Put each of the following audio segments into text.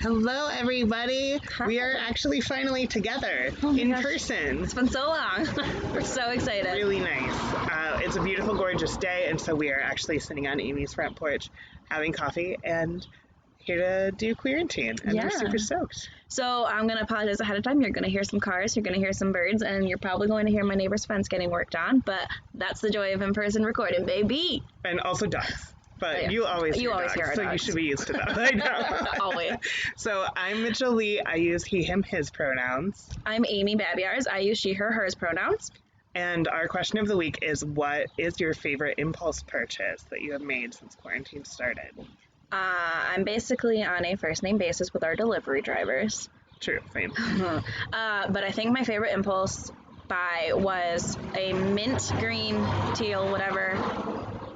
Hello, everybody. Hi. We are actually finally together in person. It's been so long. We're so excited. Really nice. It's a beautiful, gorgeous day, and so we are actually sitting on Amy's front porch having coffee and here to do quarantine, and we're super stoked. So I'm going to apologize ahead of time. You're going to hear some cars, you're going to hear some birds, and you're probably going to hear my neighbor's fence getting worked on, but that's the joy of in-person recording, baby. And also dogs. But you always hear our dogs, so dogs. you should be used to that. I know. Always. So I'm Mitchell Lee. I use he, him, his pronouns. I'm Amy Babiars. I use she, her, hers pronouns. And our question of the week is, what is your favorite impulse purchase that you have made since quarantine started? I'm basically on a first-name basis with our delivery drivers. True, same. But I think my favorite impulse buy was a mint green, teal, whatever,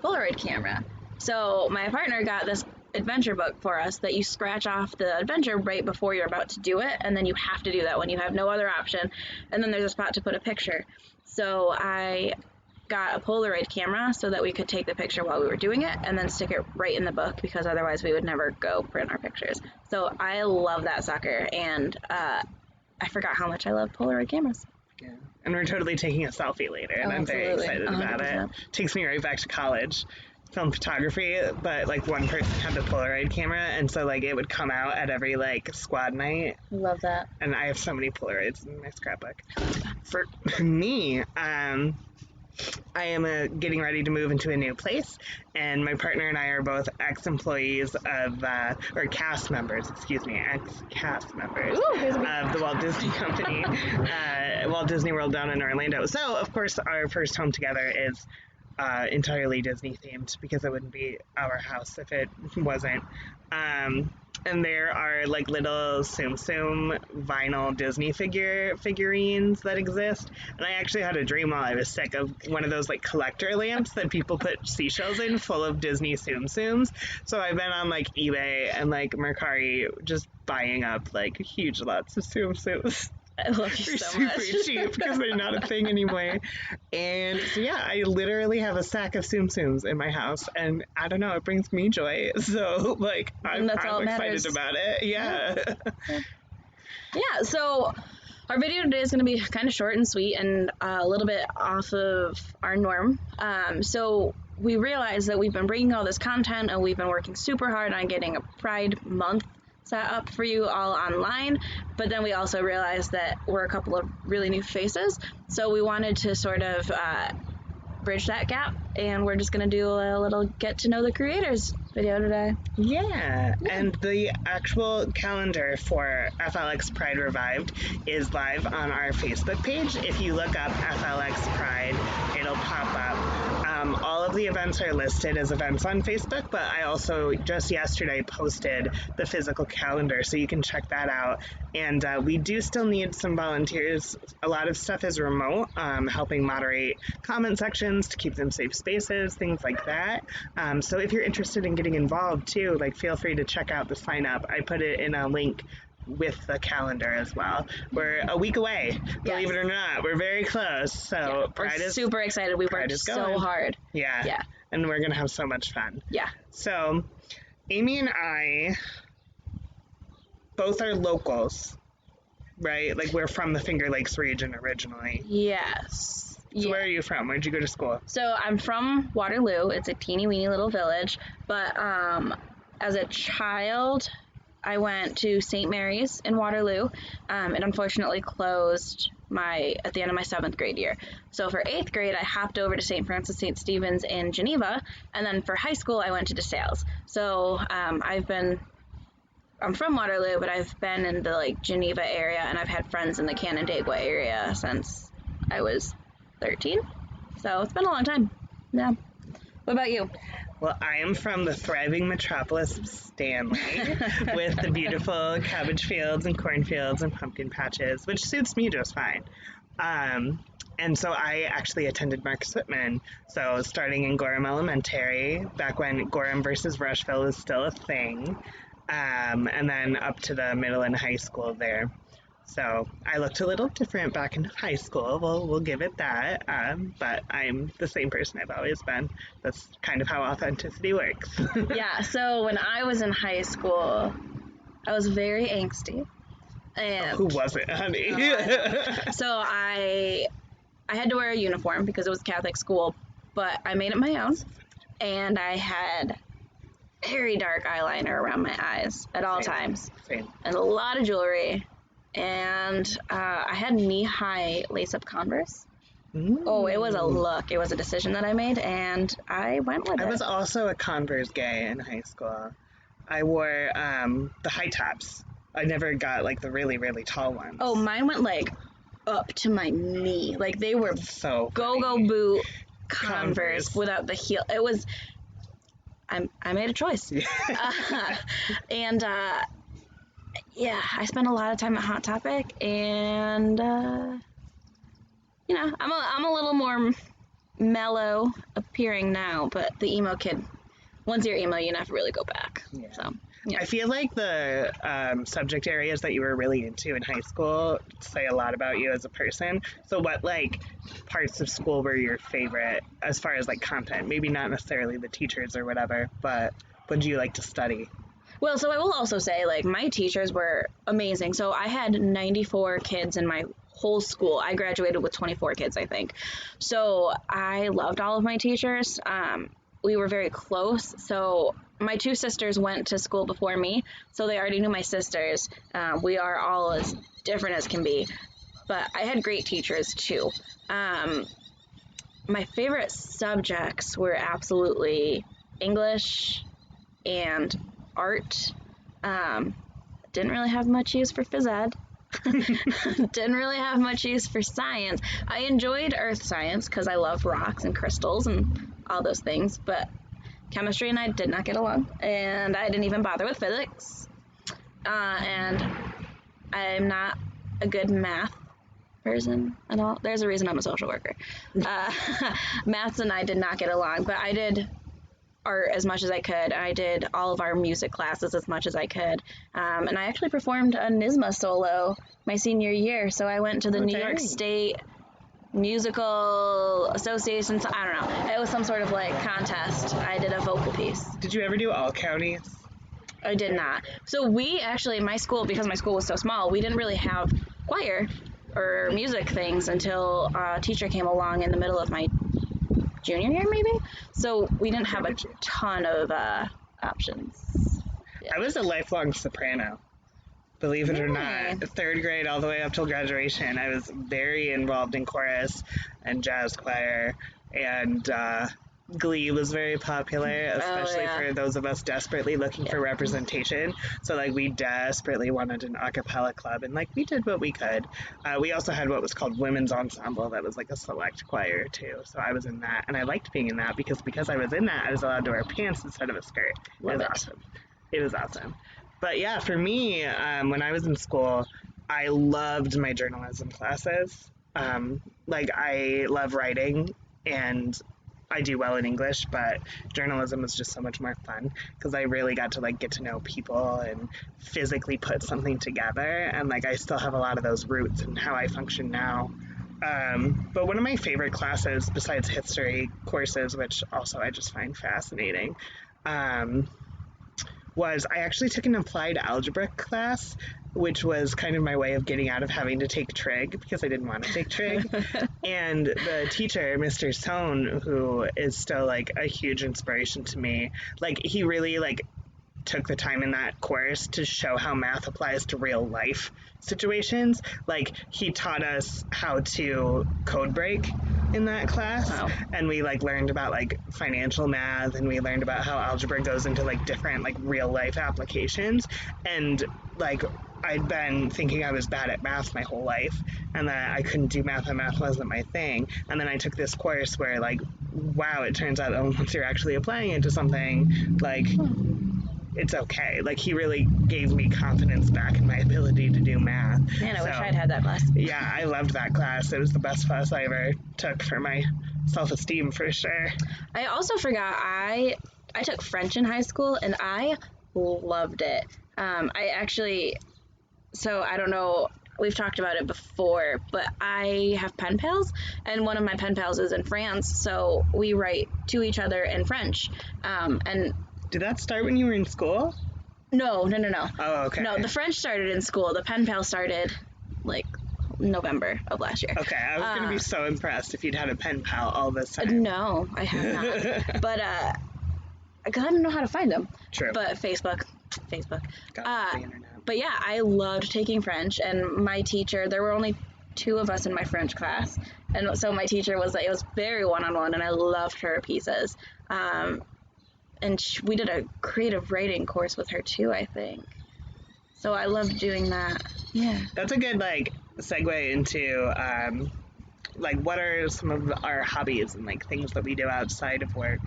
Polaroid camera. So my partner got this adventure book for us that you scratch off the adventure right before you're about to do it, and then you have to do that when you have no other option, and then there's a spot to put a picture. So I got a Polaroid camera so that we could take the picture while we were doing it and then stick it right in the book, because otherwise we would never go print our pictures. So I love that sucker, and I forgot how much I love Polaroid cameras. Yeah. And we're totally taking a selfie later, and I'm very excited 100%. About it. Takes me right back to college. Film photography, but like one person had the Polaroid camera, and so like it would come out at every like squad night. Love that. And I have so many Polaroids in my scrapbook. For me, I am getting ready to move into a new place, and my partner and I are both ex-employees of, or cast members, ex-cast members of the Walt Disney Company, Walt Disney World down in Orlando. So, of course, our first home together is entirely Disney themed, because it wouldn't be our house if it wasn't. And there are like little Tsum Tsum vinyl Disney figurines that exist. And I actually had a dream while I was sick of one of those like collector lamps that people put seashells in, full of Disney Tsum Tsums. So I've been on like eBay and like Mercari just buying up like huge lots of Tsum Tsums. I love you so much. Super cheap because they're not a thing anymore. And so yeah, I literally have a sack of Tsum Tsums in my house, and I don't know, it brings me joy. So like I'm excited about it. Yeah. Yeah, so our video today is going to be kind of short and sweet and a little bit off of our norm. So we realized that we've been bringing all this content, and we've been working super hard on getting a Pride Month set up for you all online, but then we also realized that we're a couple of really new faces, so we wanted to sort of bridge that gap, and we're just going to do a little get to know the creators video today. Yeah, and the actual calendar for FLX Pride Revived is live on our Facebook page. If you look up FLX Pride, it'll pop up. All of the events are listed as events on Facebook, but I also just yesterday posted the physical calendar, so you can check that out. And we do still need some volunteers. A lot of stuff is remote, helping moderate comment sections to keep them safe spaces, things like that. So if you're interested in getting involved too, like feel free to check out the sign up. I put it in a link with the calendar as well. We're a week away, believe it or not. We're very close. So we're super excited. We've worked so hard. Yeah. And we're gonna have so much fun. Yeah. So Amy and I both are locals, right? Like we're from the Finger Lakes region originally. Yes. So where are you from? Where'd you go to school? So I'm from Waterloo. It's a teeny weeny little village, but as a child I went to St. Mary's in Waterloo. It unfortunately closed at the end of my 7th grade year. So for 8th grade, I hopped over to St. Francis St. Stephen's in Geneva, and then for high school, I went to DeSales. So I'm from Waterloo, but I've been in the like Geneva area, and I've had friends in the Canandaigua area since I was 13. So it's been a long time. Yeah. What about you? Well, I am from the thriving metropolis of Stanley with the beautiful cabbage fields and cornfields and pumpkin patches, which suits me just fine. And so I actually attended Marcus Whitman, so starting in Gorham Elementary, back when Gorham versus Rushville was still a thing, and then up to the middle and high school there. So I looked a little different back in high school, we'll give it that, but I'm the same person I've always been. That's kind of how authenticity works. Yeah, so when I was in high school, I was very angsty. And Who wasn't, honey? so I had to wear a uniform because it was a Catholic school, but I made it my own. And I had very dark eyeliner around my eyes at all times. Same. And a lot of jewelry. And I had knee-high lace-up Converse. Oh, it was a look. It was a decision that I made, and I went with it. I was also a Converse gay in high school. I wore the high tops. I never got like the really, really tall ones. Oh, mine went like up to my knee. Like they were so go-go boot Converse without the heel. It was. I made a choice. And yeah, I spent a lot of time at Hot Topic, and you know, I'm a little more mellow appearing now, but the emo kid, once you're emo, you never really go back. Yeah. So, yeah. I feel like the subject areas that you were really into in high school say a lot about you as a person. So what, like, parts of school were your favorite as far as, like, content? Maybe not necessarily the teachers or whatever, but what do you like to study? Well, so I will also say, like, my teachers were amazing. So I had 94 kids in my whole school. I graduated with 24 kids, I think. So I loved all of my teachers. We were very close. So my two sisters went to school before me, so they already knew my sisters. We are all as different as can be. But I had great teachers, too. My favorite subjects were absolutely English and art. Didn't really have much use for phys ed. Didn't really have much use for science. I enjoyed earth science because I love rocks and crystals and all those things, but chemistry and I did not get along, and I didn't even bother with physics. And I'm not a good math person at all. There's a reason I'm a social worker. Maths and I did not get along, but I did art as much as I could. I did all of our music classes as much as I could. And I actually performed a NYSSMA solo my senior year. So I went to the New York State Musical Association. I don't know. It was some sort of like contest. I did a vocal piece. Did you ever do all counties? I did not. So we actually, my school, because my school was so small, we didn't really have choir or music things until a teacher came along in the middle of my junior year, maybe. So we didn't have a ton of options. Yeah. I was a lifelong soprano, believe it or not. Third grade all the way up till graduation. I was very involved in chorus and jazz choir, and Glee was very popular, especially for those of us desperately looking for representation. So, like, we desperately wanted an a cappella club, and, like, we did what we could. We also had what was called women's ensemble that was, like, a select choir, too. So I was in that, and I liked being in that because I was in that, I was allowed to wear pants instead of a skirt. It was awesome. It was awesome. But, yeah, for me, when I was in school, I loved my journalism classes. Like, I love writing, and I do well in English, but journalism was just so much more fun because I really got to like get to know people and physically put something together, and like I still have a lot of those roots in how I function now. But one of my favorite classes besides history courses, which also I just find fascinating, was I actually took an applied algebra class, which was kind of my way of getting out of having to take trig because I didn't want to take trig. And the teacher, Mr. Sohn, who is still like a huge inspiration to me, like he really like took the time in that course to show how math applies to real life situations. Like he taught us how to code break in that class. Wow. And we like learned about like financial math, and we learned about how algebra goes into like different like real life applications. And like I'd been thinking I was bad at math my whole life and that I couldn't do math and math wasn't my thing. And then I took this course where like, wow, it turns out that once you're actually applying it to something, like it's okay. Like he really gave me confidence back in my ability to do math. Man, I wish I'd had that class. Yeah, I loved that class. It was the best class I ever took for my self-esteem for sure. I also forgot I took French in high school and I loved it. So I don't know, we've talked about it before, but I have pen pals, and one of my pen pals is in France, so we write to each other in French. And did that start when you were in school? No. Oh, okay. No, the French started in school. The pen pal started like November of last year. Okay, I was gonna be so impressed if you'd had a pen pal all this time. No, I have not. But because I don't know how to find them. True. But Facebook. Got the internet. But yeah, I loved taking French, and my teacher. There were only 2 of us in my French class, and so my teacher was like, it was very one-on-one, and I loved her pieces. And we did a creative writing course with her too, I think. So I loved doing that. Yeah. That's a good like segue into like what are some of our hobbies and like things that we do outside of work.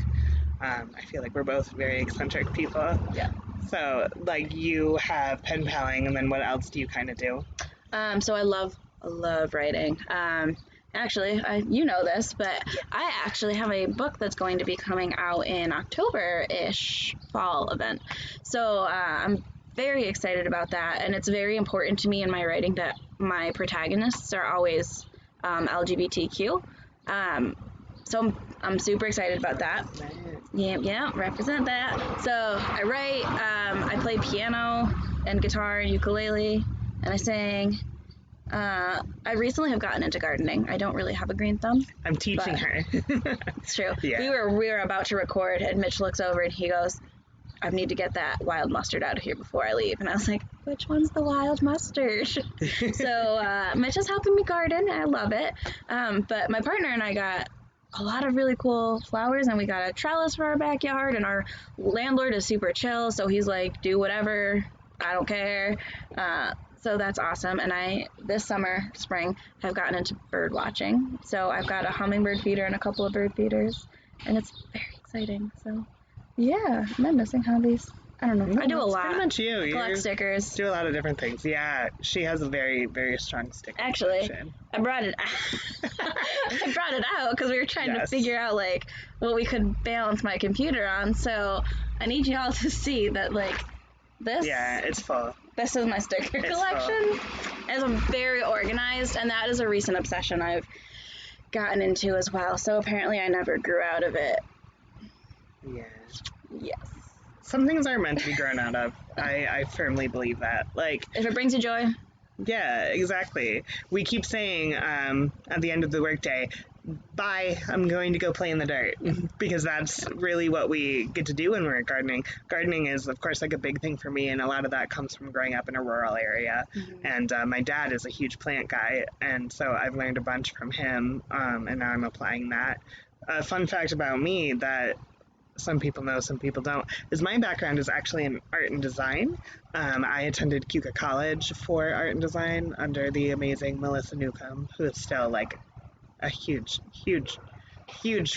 I feel like we're both very eccentric people. Yeah. So like you have pen paling, and then what else do you kind of do? So I love writing. Actually, you know this, but I actually have a book that's going to be coming out in October-ish, fall event. So I'm very excited about that, and it's very important to me in my writing that my protagonists are always LGBTQ. So I'm super excited about that. Yeah, represent that. So I write, I play piano and guitar and ukulele, and I sing. I recently have gotten into gardening. I don't really have a green thumb. I'm teaching her. It's true. Yeah. We were about to record, and Mitch looks over and he goes, I need to get that wild mustard out of here before I leave. And I was like, which one's the wild mustard? So Mitch is helping me garden, and I love it. But my partner and I got a lot of really cool flowers, and we got a trellis for our backyard, and our landlord is super chill, so he's like, do whatever, I don't care. So that's awesome. And I, this spring, have gotten into bird watching. So I've got a hummingbird feeder and a couple of bird feeders, and it's very exciting. So yeah, am I missing hobbies? I don't know. No, I do a that's lot. pretty much you. Collect stickers. Do a lot of different things. Yeah, she has a very, very strong sticker Actually, collection. I brought it out because we were trying to figure out like what we could balance my computer on. So I need y'all to see that like this. Yeah, it's full. This is my sticker collection. And I'm very organized, and that is a recent obsession I've gotten into as well. So apparently I never grew out of it. Yeah. Yes. Some things are meant to be grown out of. I firmly believe that. Like, if it brings you joy. Yeah, exactly. We keep saying at the end of the workday, bye, I'm going to go play in the dirt, because that's really what we get to do when we're gardening. Gardening is, of course, like a big thing for me, and a lot of that comes from growing up in a rural area. Mm-hmm. And my dad is a huge plant guy, and so I've learned a bunch from him, and now I'm applying that. A fun fact about me that some people know, some people don't, is my background is actually in art and design. I attended Keuka College for art and design under the amazing Melissa Newcomb, who is still like a huge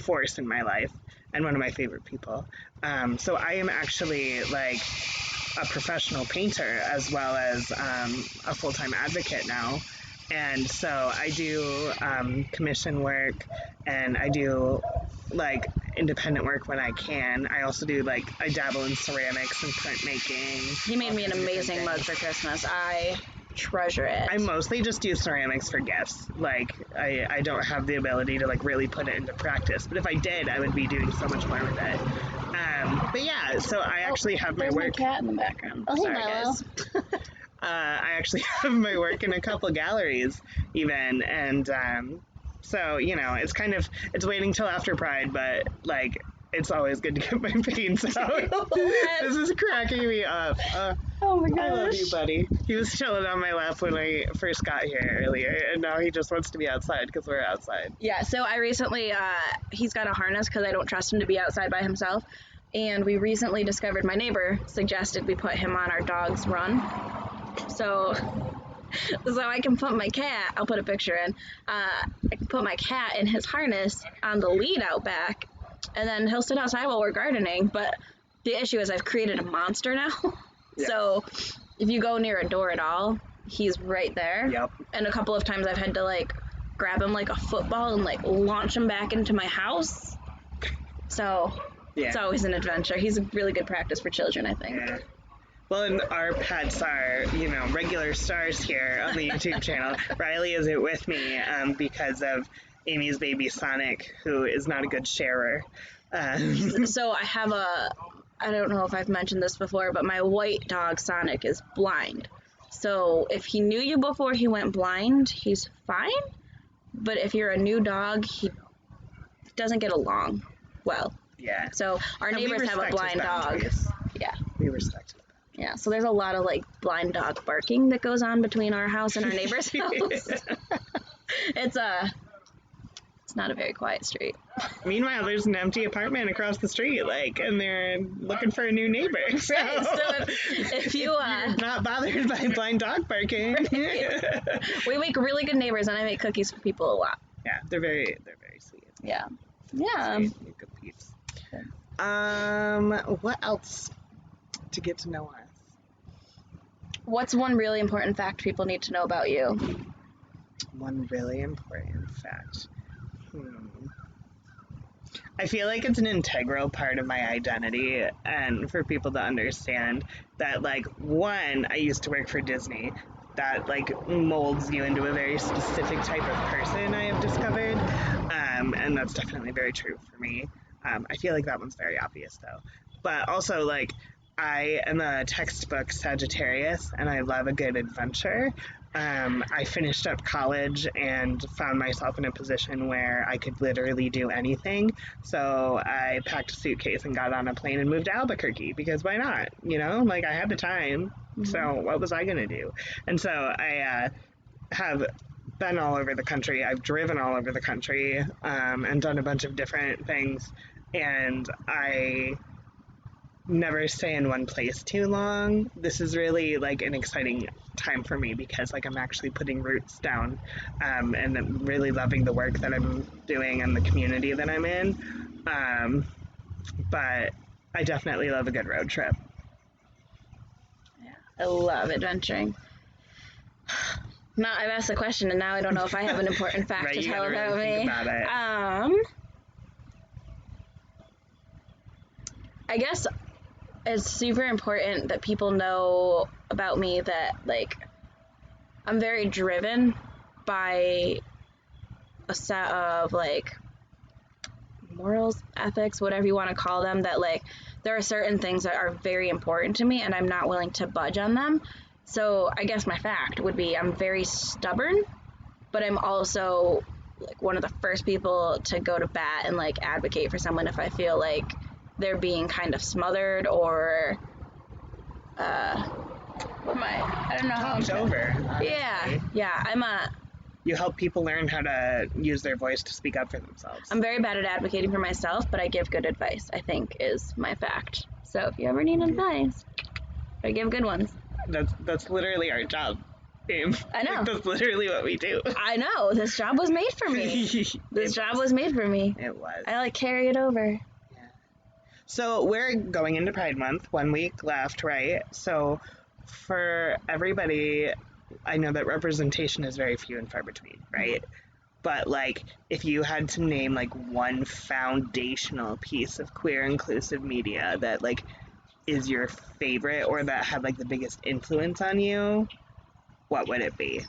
force in my life and one of my favorite people. So I am actually like a professional painter as well as a full-time advocate now. And so I do commission work, and I do like independent work when I can. I also do like, I dabble in ceramics and printmaking. He made me an amazing mug for Christmas. I treasure it. I mostly just do ceramics for gifts. Like, I don't have the ability to like really put it into practice, but if I did, I would be doing so much more with it. But yeah, so I actually have my work. There's my cat in the background. Oh, sorry, guys. I actually have my work in a couple galleries even, and so, you know, it's waiting till after Pride, but like, it's always good to get my paints out. This is cracking me up. Oh my gosh. I love you, buddy. He was chilling on my lap when I first got here earlier, and now he just wants to be outside because we're outside. Yeah, so I recently, he's got a harness because I don't trust him to be outside by himself, and we recently discovered, my neighbor suggested we put him on our dog's run. So I can put my cat, I'll put a picture in, I can put my cat in his harness on the lead out back, and then he'll sit outside while we're gardening. But the issue is I've created a monster now. Yeah. So if you go near a door at all, he's right there. Yep. And a couple of times I've had to like grab him like a football and like launch him back into my house. So yeah. It's always an adventure. He's a really good practice for children, I think. Yeah. Well, and our pets are, you know, regular stars here on the YouTube channel. Riley isn't with me because of Amy's baby Sonic, who is not a good sharer. So I I don't know if I've mentioned this before, but my white dog, Sonic, is blind. So if he knew you before he went blind, he's fine. But if you're a new dog, he doesn't get along well. Yeah. So our neighbors have a blind dog. Yeah. We respect it. Yeah, so there's a lot of like blind dog barking that goes on between our house and our neighbor's house. It's not a very quiet street. Meanwhile, there's an empty apartment across the street, like, and they're looking for a new neighbor. So, Right, so if you you're not bothered by blind dog barking. Right. We make really good neighbors, and I make cookies for people a lot. Yeah, they're very sweet. Yeah. Yeah. Sweet. They're good peeps. What else to get to know us? What's one really important fact people need to know about you? One really important fact. I feel like it's an integral part of my identity, and for people to understand that, like, one, I used to work for Disney. That, like, molds you into a very specific type of person, I have discovered, and that's definitely very true for me. I feel like that one's very obvious, though. But also, like, I am a textbook Sagittarius, and I love a good adventure. I finished up college and found myself in a position where I could literally do anything. So I packed a suitcase and got on a plane and moved to Albuquerque, because why not? You know, like, I had the time. Mm-hmm. So what was I going to do? And so I have been all over the country. I've driven all over the country and done a bunch of different things. And I never stay in one place too long. This is really, like, an exciting time for me, because, like, I'm actually putting roots down, and I'm really loving the work that I'm doing and the community that I'm in. But I definitely love a good road trip. Yeah, I love adventuring. Now I've asked the question, and now I don't know if I have an important fact Right, to tell really about me. I guess it's super important that people know about me that, like, I'm very driven by a set of, like, morals, ethics, whatever you want to call them, that, like, there are certain things that are very important to me and I'm not willing to budge on them. So I guess my fact would be I'm very stubborn, but I'm also, like, one of the first people to go to bat and, like, advocate for someone if I feel like they're being kind of smothered or I don't know how Talked over. Honestly. Yeah. You help people learn how to use their voice to speak up for themselves. I'm very bad at advocating for myself, but I give good advice, I think, is my fact. So if you ever need advice, I give good ones. That's literally our job. I know. Like, that's literally what we do. I know. This job was made for me. This job was made for me. It was. I, like, carry it over. Yeah. So we're going into Pride Month, 1 week left, right? So for everybody, I know that representation is very few and far between, right? But, like, if you had to name, like, one foundational piece of queer inclusive media that, like, is your favorite or that had, like, the biggest influence on you, what would it be?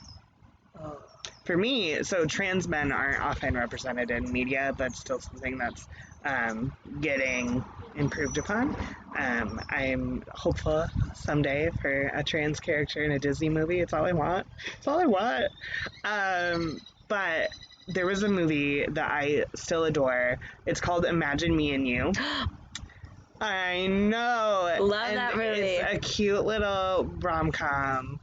For me, so trans men aren't often represented in media. That's still something that's getting improved upon. I'm hopeful someday for a trans character in a Disney movie. It's all I want. It's all I want. But there was a movie that I still adore. It's called Imagine Me and You. I know. Love that movie. It's a cute little rom-com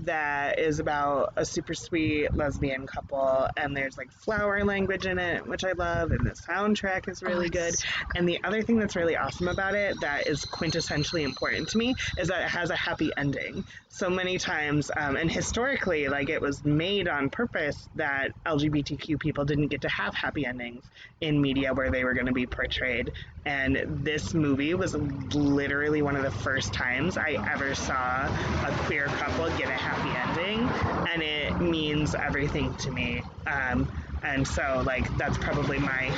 that is about a super sweet lesbian couple, and there's, like, flower language in it, which I love, and the soundtrack is really good. And the other thing that's really awesome about it that is quintessentially important to me is that it has a happy ending. So many times, and historically, like, it was made on purpose that LGBTQ people didn't get to have happy endings in media where they were going to be portrayed. And this movie was literally one of the first times I ever saw a queer couple get a happy ending, and it means everything to me. And so, like, that's probably my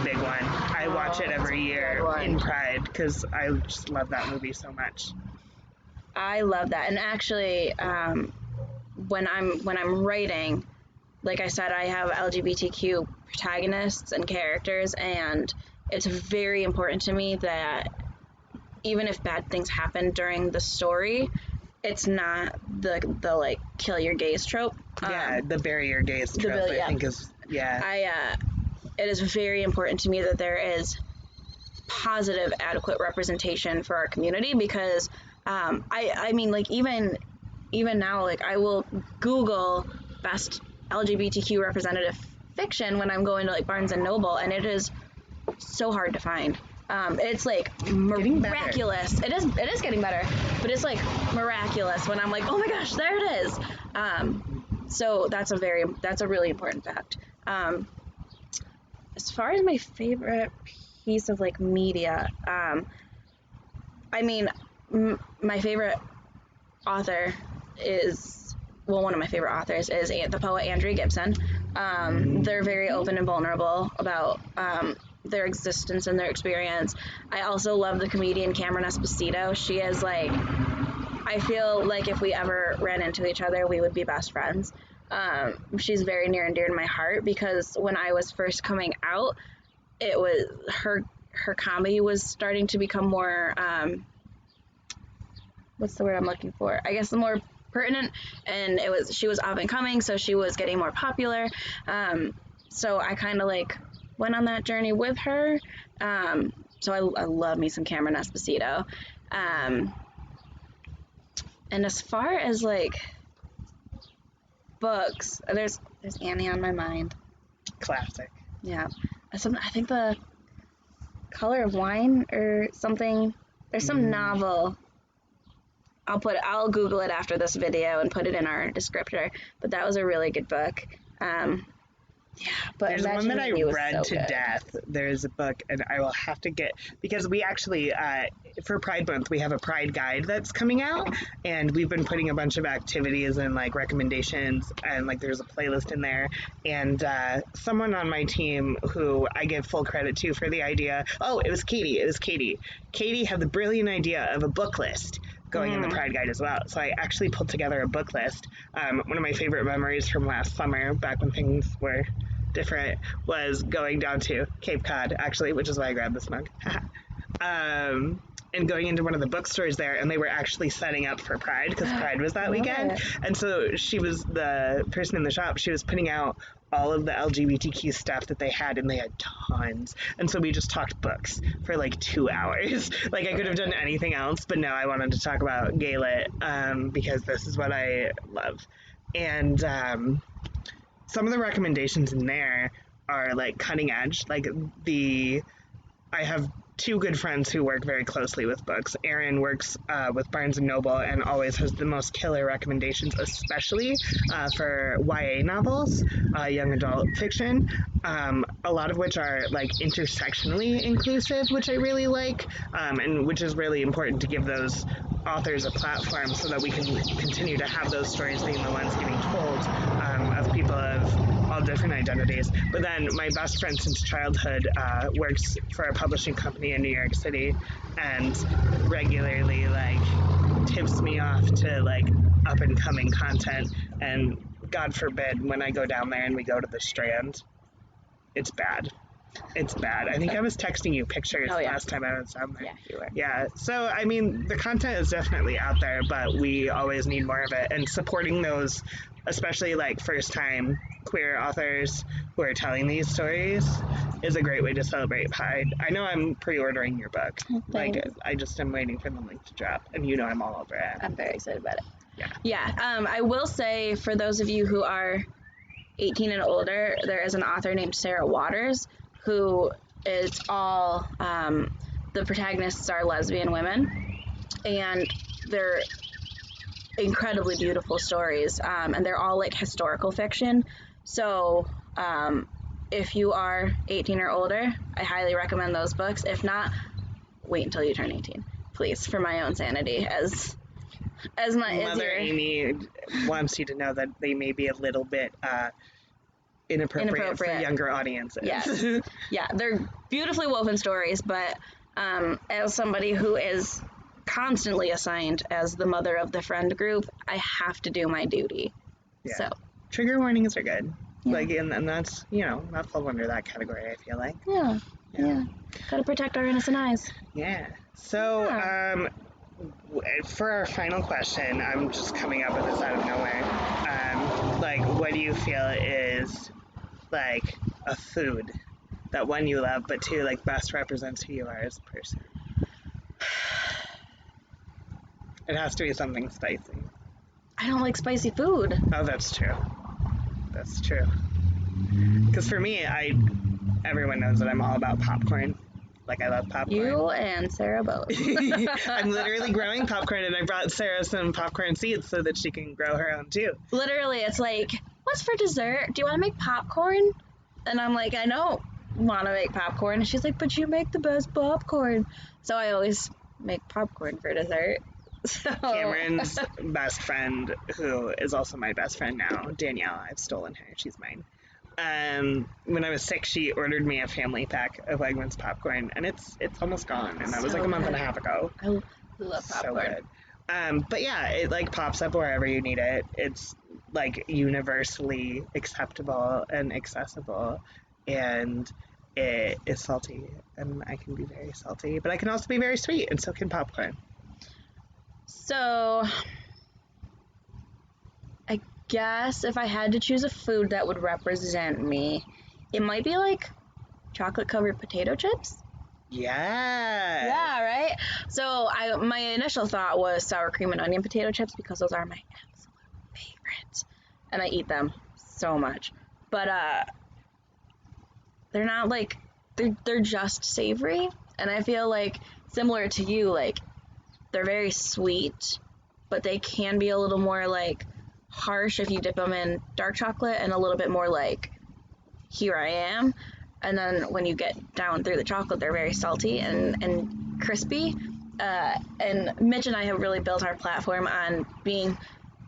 big one. I watch it every year in Pride because I just love that movie so much. I love that. And actually, when I'm writing, like I said, I have LGBTQ protagonists and characters, and it's very important to me that even if bad things happen during the story, it's not the like kill your gays trope. Yeah, the bury your gays trope, I think is, it is very important to me that there is positive, adequate representation for our community, because I mean, like, even now, like, I will Google best LGBTQ representative fiction when I'm going to like Barnes and Noble, and it is so hard to find. It's like miraculous. It is getting better, but it's like miraculous when I'm like, oh my gosh, there it is. So that's a really important fact. As far as my favorite piece of like media, I mean, my favorite author is, well, one of my favorite authors is the poet Andrea Gibson. They're very open and vulnerable about their existence and their experience. I also love the comedian Cameron Esposito. She is like, I feel like if we ever ran into each other, we would be best friends. She's very near and dear to my heart, because when I was first coming out, it was her comedy was starting to become more, what's the word I'm looking for? I guess the more pertinent, and she was up and coming, so she was getting more popular. So I kind of like went on that journey with her. So I love me some Cameron Esposito. And as far as like books, there's Annie on my mind. Classic. Yeah. I think The Color of Wine or something. There's some novel. I'll Google it after this video and put it in our descriptor. But that was a really good book. Yeah, but there's one that I read to death. There's a book, and I will have to get, because we actually, for Pride Month, we have a Pride Guide that's coming out, and we've been putting a bunch of activities and like recommendations, and like there's a playlist in there. And someone on my team who I give full credit to for the idea, it was Katie. Katie had the brilliant idea of a book list going in the Pride Guide as well. So I actually pulled together a book list. One of my favorite memories from last summer, back when things were different, was going down to Cape Cod, actually, which is why I grabbed this mug. And going into one of the bookstores there, and they were actually setting up for Pride, because Pride was that weekend. And so she was the person in the shop, she was putting out all of the LGBTQ stuff that they had, and they had tons. And so we just talked books for like 2 hours. Like, I could have done anything else, but no, I wanted to talk about gay lit, because this is what I love. And some of the recommendations in there are like cutting edge. Like, I have two good friends who work very closely with books. Erin works with Barnes & Noble and always has the most killer recommendations, especially for YA novels, young adult fiction, a lot of which are like intersectionally inclusive, which I really like, and which is really important to give those authors a platform so that we can continue to have those stories being the ones getting told, of people of all different identities. But then my best friend since childhood works for a publishing company in New York City, and regularly like tips me off to like up and coming content. And God forbid when I go down there and we go to the Strand, it's bad. It's bad. I think I was texting you pictures last time I was down there. Yeah, you were. Yeah. So, I mean, the content is definitely out there, but we always need more of it. And supporting those, especially like first-time queer authors who are telling these stories, is a great way to celebrate Pride. I know I'm pre-ordering your book. Like, I just am waiting for the link to drop, and you know I'm all over it. I'm very excited about it. Yeah. Yeah. I will say, for those of you who are 18 and older, there is an author named Sarah Waters, who is all, the protagonists are lesbian women, and they're incredibly beautiful stories, and they're all like historical fiction. So if you are 18 or older, I highly recommend those books. If not, wait until you turn 18, please, for my own sanity. As Mother Amy wants you to know that they may be a little bit inappropriate for younger audiences. Yes. Yeah, they're beautifully woven stories, but as somebody who is constantly assigned as the mother of the friend group, I have to do my duty. Yeah. So trigger warnings are good. Yeah. Like, and that's, that falls under that category, I feel like. Yeah. Yeah. Gotta protect our innocent eyes. Yeah. So, Yeah. For our final question, I'm just coming up with this out of nowhere. Like, what do you feel is, like, a food that, one, you love, but two, like, best represents who you are as a person? It has to be something spicy. I don't like spicy food. Oh, that's true. That's true. Because for me, everyone knows that I'm all about popcorn. Like, I love popcorn. You and Sarah both. I'm literally growing popcorn, and I brought Sarah some popcorn seeds so that she can grow her own too. Literally, it's like, what's for dessert? Do you want to make popcorn? And I'm like, I don't want to make popcorn. And she's like, but you make the best popcorn. So I always make popcorn for dessert. So. Cameron's best friend, who is also my best friend now, Danielle, I've stolen her, she's mine. When I was sick, she ordered me a family pack of Wegmans popcorn, and it's almost gone, and that was like a month and a half ago. I love popcorn. So good. But yeah, it like pops up wherever you need it. It's like universally acceptable and accessible, and it is salty, and I can be very salty, but I can also be very sweet, and so can popcorn. So, I guess if I had to choose a food that would represent me, it might be like chocolate covered potato chips. Yeah. Yeah, right? So, my initial thought was sour cream and onion potato chips because those are my absolute favorites. And I eat them so much. But they're not like they're just savory, and I feel like similar to you, like they're very sweet, but they can be a little more like harsh if you dip them in dark chocolate, and a little bit more like here I am. And then when you get down through the chocolate, they're very salty and crispy. And Mitch and I have really built our platform on being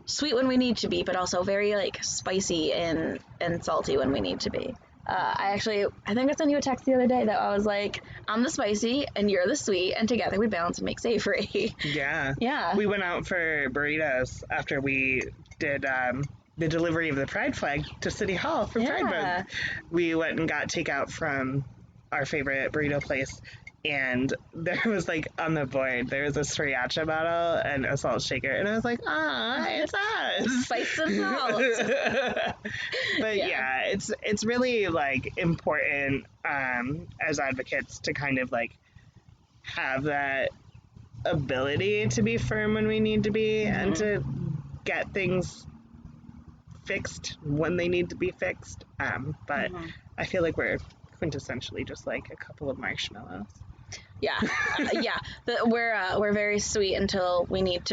sweet when we need to be, but also very like spicy and salty when we need to be. I think I sent you a text the other day that I was like, I'm the spicy and you're the sweet, and together we balance and make savory. Yeah. Yeah. We went out for burritos after we did the delivery of the Pride flag to City Hall for Pride Month. We went and got takeout from our favorite burrito place, and there was like on the board, there was a sriracha bottle and a salt shaker, and I was like, it's us. Spice and salt. But yeah, it's really like important as advocates to kind of like have that ability to be firm when we need to be, and to get things fixed when they need to be fixed. But I feel like we're quintessentially just like a couple of marshmallows. Yeah, But we're very sweet until we need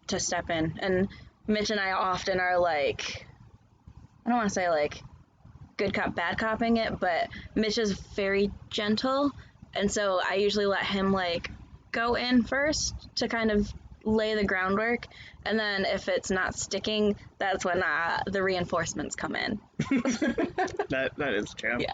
to step in. And Mitch and I often are like, I don't want to say like good cop, bad copping it, but Mitch is very gentle, and so I usually let him like go in first to kind of lay the groundwork, and then if it's not sticking, that's when the reinforcements come in. That is true. Yeah.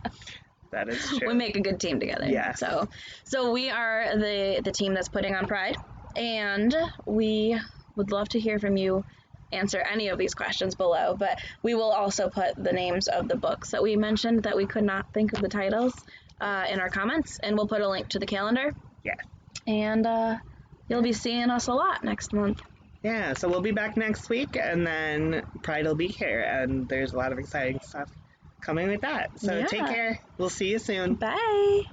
That is true. We make a good team together. Yeah. So we are the team that's putting on Pride, and we would love to hear from you. Answer any of these questions below, but we will also put the names of the books that we mentioned that we could not think of the titles in our comments, and we'll put a link to the calendar. Yeah. And you'll be seeing us a lot next month. Yeah, so we'll be back next week, and then Pride will be here, and there's a lot of exciting stuff coming with that. So Take care. We'll see you soon. Bye.